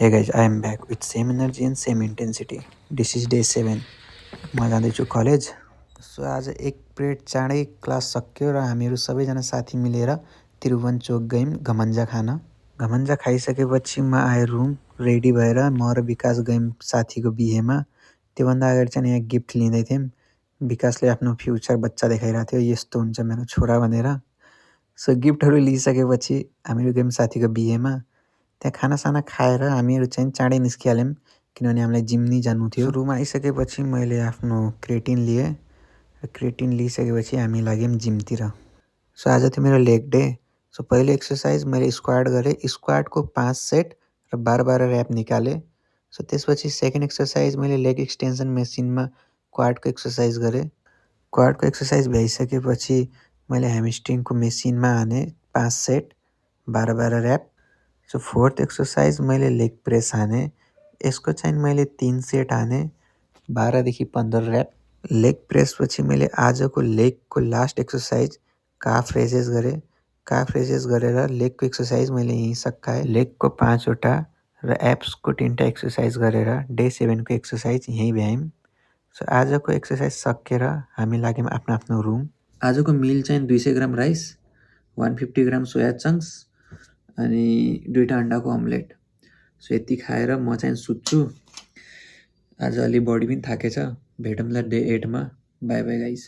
Hey guys, I am back with same energy and same intensity. This is day 7. म जाँदैछु college. So आज एक period चाँडै class सक्यो र हामीहरू सबैजना साथी मिलेर त्रिभुवन चोक गयौँ घमन्जा खान। घमन्जा खाइसकेपछि म आएँ रुम रेडी भएर म र विकास गयौँ साथीको बिहेमा। त्योभन्दा अगाडि चाहिँ यहाँ गिफ्ट लिँदै थियौँ। विकासले आफ्नो फ्युचर बच्चा देखाइरहेको थियो, यस्तो हुन्छ मेरो छोरा भनेर। सो गिफ्टहरू लिइसकेपछि हामीहरू गयौँ साथीको बिहेमा। त्यहाँ खानासाना खाएर हामीहरू चाहिँ चाँडै निस्किहाल्यौँ किनभने हामीलाई जिम नि जानु थियो। रुम आइसकेपछि मैले आफ्नो क्रेटिन लिएँ र क्रेटिन लिइसकेपछि हामी लाग्यौँ जिमतिर। सो आज थियो मेरो लेग डे। सो पहिलो एक्सर्साइज मैले स्क्वाड गरेँ। स्क्वाडको 5 सेट र 12-12 ऱ्याप निकालेँ। सो त्यसपछि सेकेन्ड एक्सर्साइज मैले लेग एक्सटेन्सन मेसिनमा क्वाडको एक्सर्साइज गरेँ। क्वाडको एक्सर्साइज भइसकेपछि मैले ह्यामस्ट्रिङको मेसिनमा हानेँ 5 set 12-12 rap. So fourth exercise मैले लेग प्रेस हानेँ। यसको चाहिँ मैले 3 सेट हानेँ 12देखि 15 ऱ्याप। लेग प्रेसपछि मैले आजको लेगको लास्ट एक्सर्साइज काफ रेजेस गरेँ। काफ रेजेस गरेर लेगको एक्सर्साइज मैले यहीँ सकाएँ। लेगको 5 वटा र एप्सको 3टा एक्सर्साइज गरेर डे 7 को एक्सर्साइज यहीँ भ्यायौँ। सो आजको एक्सर्साइज सकेर हामी लाग्यौँ आफ्नो आफ्नो रुम। आजको मिल चाहिँ 200 ग्राम राइस, 150 ग्राम सोया चङ्क्स अनि 2टा अन्डाको अमलेट। सो यति खाएर म चाहिँ सुत्छु। आज अलि बडी पनि थाकेछ। भेटौँला डे 8 मा। By by guys.